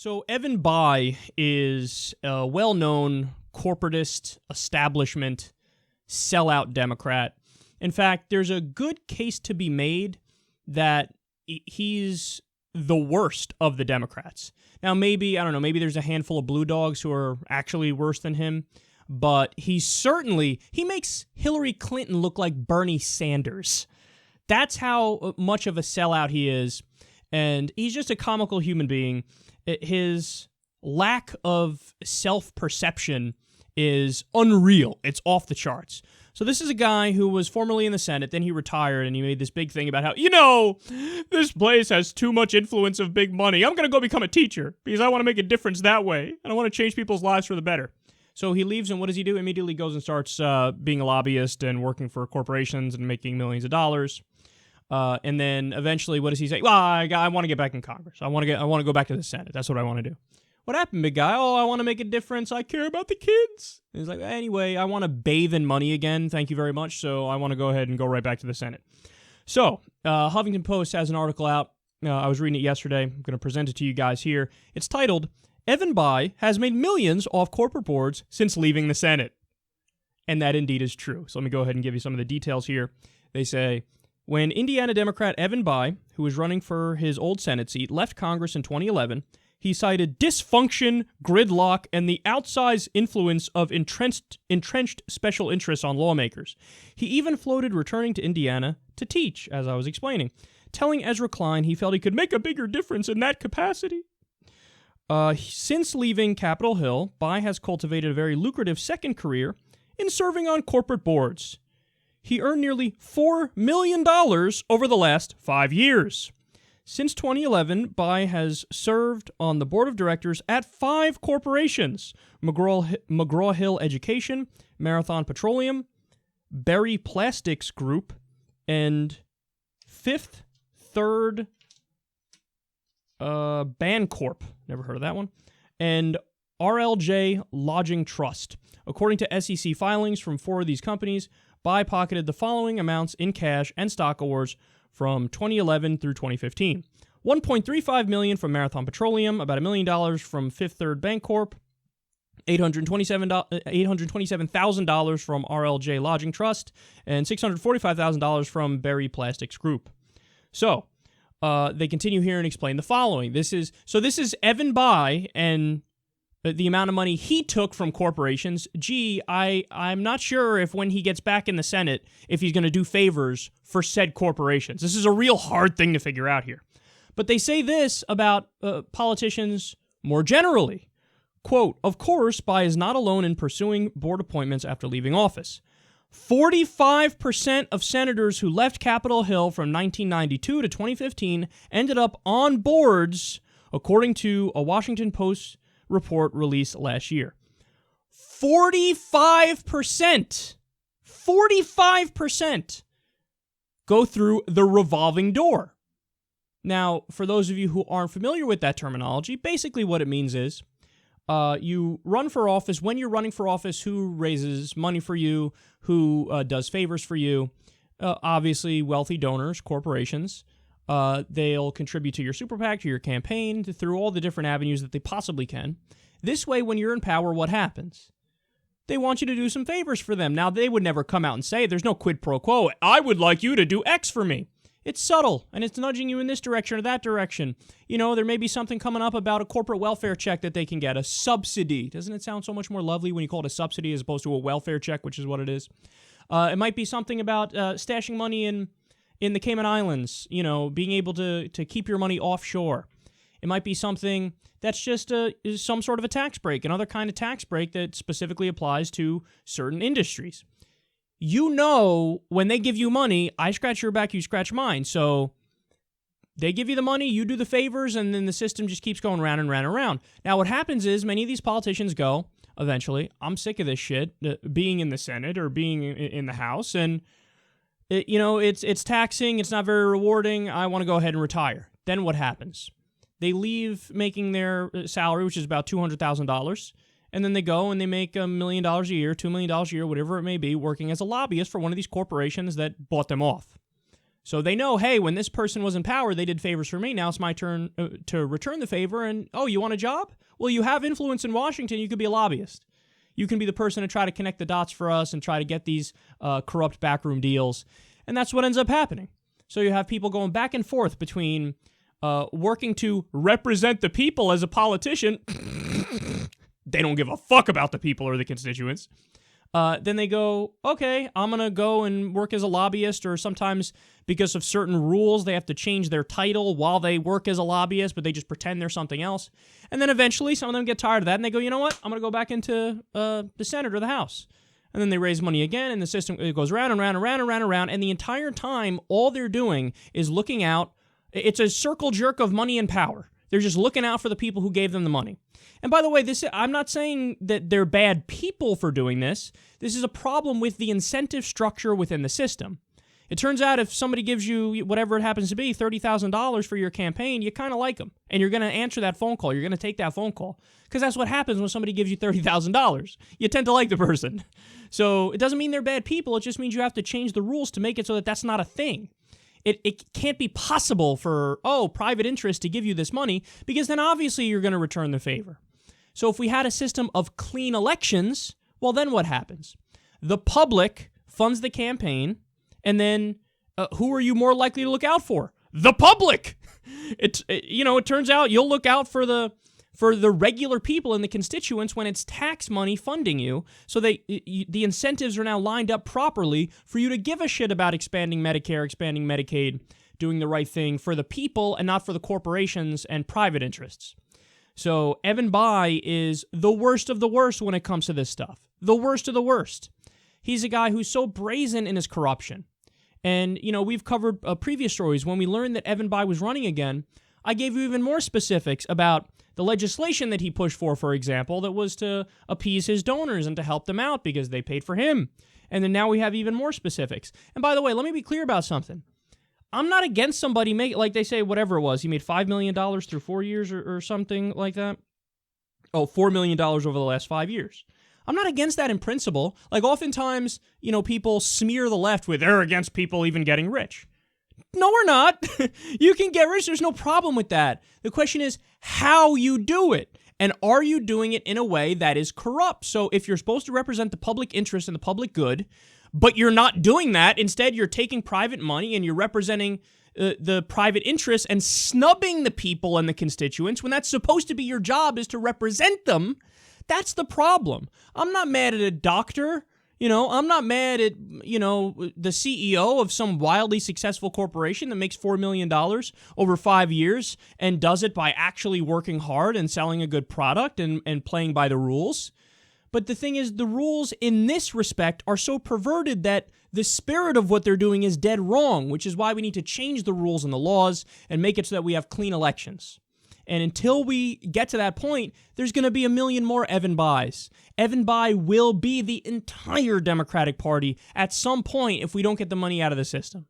So Evan Bayh is a well-known corporatist, establishment, sellout Democrat. In fact, there's a good case to be made that he's the worst of the Democrats. Now, maybe there's a handful of blue dogs who are actually worse than him, but he makes Hillary Clinton look like Bernie Sanders. That's how much of a sellout he is, and he's just a comical human being. His lack of self-perception is unreal. It's off the charts. So this is a guy who was formerly in the Senate, then he retired, and he made this big thing about how, this place has too much influence of big money. I'm going to go become a teacher because I want to make a difference that way, and I want to change people's lives for the better. So he leaves, and what does he do? Immediately goes and starts being a lobbyist and working for corporations and making millions of dollars. And then eventually, what does he say? Well, I want to get back in Congress. I want to go back to the Senate. That's what I want to do. What happened, big guy? Oh, I want to make a difference. I care about the kids. And he's like, anyway, I want to bathe in money again. Thank you very much. So I want to go ahead and go right back to the Senate. So Huffington Post has an article out. I was reading it yesterday. I'm going to present it to you guys here. It's titled, Evan Bayh has made millions off corporate boards since leaving the Senate. And that indeed is true. So let me go ahead and give you some of the details here. They say, when Indiana Democrat Evan Bayh, who was running for his old Senate seat, left Congress in 2011, he cited dysfunction, gridlock, and the outsized influence of entrenched special interests on lawmakers. He even floated returning to Indiana to teach, as I was explaining, telling Ezra Klein he felt he could make a bigger difference in that capacity. Since leaving Capitol Hill, Bayh has cultivated a very lucrative second career in serving on corporate boards. He earned nearly $4 million over the last 5 years. Since 2011, Bayh has served on the board of directors at 5 corporations: McGraw-Hill Education, Marathon Petroleum, Berry Plastics Group, and Fifth Third Bancorp. Never heard of that one. And RLJ Lodging Trust. According to SEC filings from 4 of these companies, Bayh pocketed the following amounts in cash and stock awards from 2011 through 2015. $1.35 million from Marathon Petroleum, about $1 million from Fifth Third Bancorp, $827,000 from RLJ Lodging Trust, and $645,000 from Berry Plastics Group. So, they continue here and explain the following. This is Evan Bayh and the amount of money he took from corporations. I'm not sure if when he gets back in the Senate, if he's going to do favors for said corporations. This is a real hard thing to figure out here. But they say this about politicians more generally. Quote, of course, Bayh is not alone in pursuing board appointments after leaving office. 45% of senators who left Capitol Hill from 1992 to 2015 ended up on boards, according to a Washington Post report released last year. 45% go through the revolving door. Now, for those of you who aren't familiar with that terminology, basically what it means is you run for office. When you're running for office, who raises money for you, who does favors for you? Obviously, wealthy donors, corporations. They'll contribute to your super PAC, to your campaign, through all the different avenues that they possibly can. This way, when you're in power, what happens? They want you to do some favors for them. Now, they would never come out and say, there's no quid pro quo. I would like you to do X for me. It's subtle, and it's nudging you in this direction or that direction. There may be something coming up about a corporate welfare check that they can get, a subsidy. Doesn't it sound so much more lovely when you call it a subsidy as opposed to a welfare check, which is what it is? It might be something about stashing money in the Cayman Islands, being able to keep your money offshore. It might be something that's just some sort of a tax break, another kind of tax break that specifically applies to certain industries. When they give you money, I scratch your back, you scratch mine. So they give you the money, you do the favors, and then the system just keeps going round and round and round. Now, what happens is many of these politicians go, eventually, I'm sick of this shit, being in the Senate or being in the House, and it's taxing, it's not very rewarding, I want to go ahead and retire. Then what happens? They leave making their salary, which is about $200,000, and then they go and they make $1 million a year, $2 million a year, whatever it may be, working as a lobbyist for one of these corporations that bought them off. So they know, hey, when this person was in power, they did favors for me. Now it's my turn to return the favor. And, oh, you want a job? Well, you have influence in Washington. You could be a lobbyist. You can be the person to try to connect the dots for us and try to get these corrupt backroom deals. And that's what ends up happening. So you have people going back and forth between working to represent the people as a politician. They don't give a fuck about the people or the constituents. Then they go, okay, I'm going to go and work as a lobbyist, or sometimes because of certain rules, they have to change their title while they work as a lobbyist, but they just pretend they're something else. And then eventually some of them get tired of that and they go, you know what? I'm going to go back into the Senate or the House. And then they raise money again, and the system it goes round and round and round and round and round. And the entire time, all they're doing is looking out. It's a circle jerk of money and power. They're just looking out for the people who gave them the money. And by the way, I'm not saying that they're bad people for doing this. This is a problem with the incentive structure within the system. It turns out if somebody gives you whatever it happens to be, $30,000 for your campaign, you kind of like them. And you're going to answer that phone call. You're going to take that phone call. Because that's what happens when somebody gives you $30,000. You tend to like the person. So it doesn't mean they're bad people. It just means you have to change the rules to make it so that that's not a thing. It can't be possible for, private interest to give you this money, because then obviously you're going to return the favor. So if we had a system of clean elections, well, then what happens? The public funds the campaign, and then who are you more likely to look out for? The public! It turns out you'll look out for the regular people and the constituents when it's tax money funding you, so the incentives are now lined up properly for you to give a shit about expanding Medicare, expanding Medicaid, doing the right thing for the people and not for the corporations and private interests. So Evan Bayh is the worst of the worst when it comes to this stuff. The worst of the worst. He's a guy who's so brazen in his corruption. And, we've covered previous stories. When we learned that Evan Bayh was running again, I gave you even more specifics about the legislation that he pushed for example, that was to appease his donors and to help them out because they paid for him. And then now we have even more specifics. And by the way, let me be clear about something. I'm not against somebody like they say, whatever it was, he made $5 million through 4 years or something like that. $4 million over the last 5 years. I'm not against that in principle. Like oftentimes, people smear the left with they're against people even getting rich. No, we're not. You can get rich. There's no problem with that. The question is how you do it. And are you doing it in a way that is corrupt? So if you're supposed to represent the public interest and the public good, but you're not doing that, instead you're taking private money and you're representing the private interests and snubbing the people and the constituents when that's supposed to be your job, is to represent them, that's the problem. I'm not mad at a doctor. I'm not mad at, the CEO of some wildly successful corporation that makes $4 million over 5 years and does it by actually working hard and selling a good product and playing by the rules. But the thing is, the rules in this respect are so perverted that the spirit of what they're doing is dead wrong, which is why we need to change the rules and the laws and make it so that we have clean elections. And until we get to that point, there's going to be a million more Evan Bayhs. Evan Bayh will be the entire Democratic Party at some point if we don't get the money out of the system.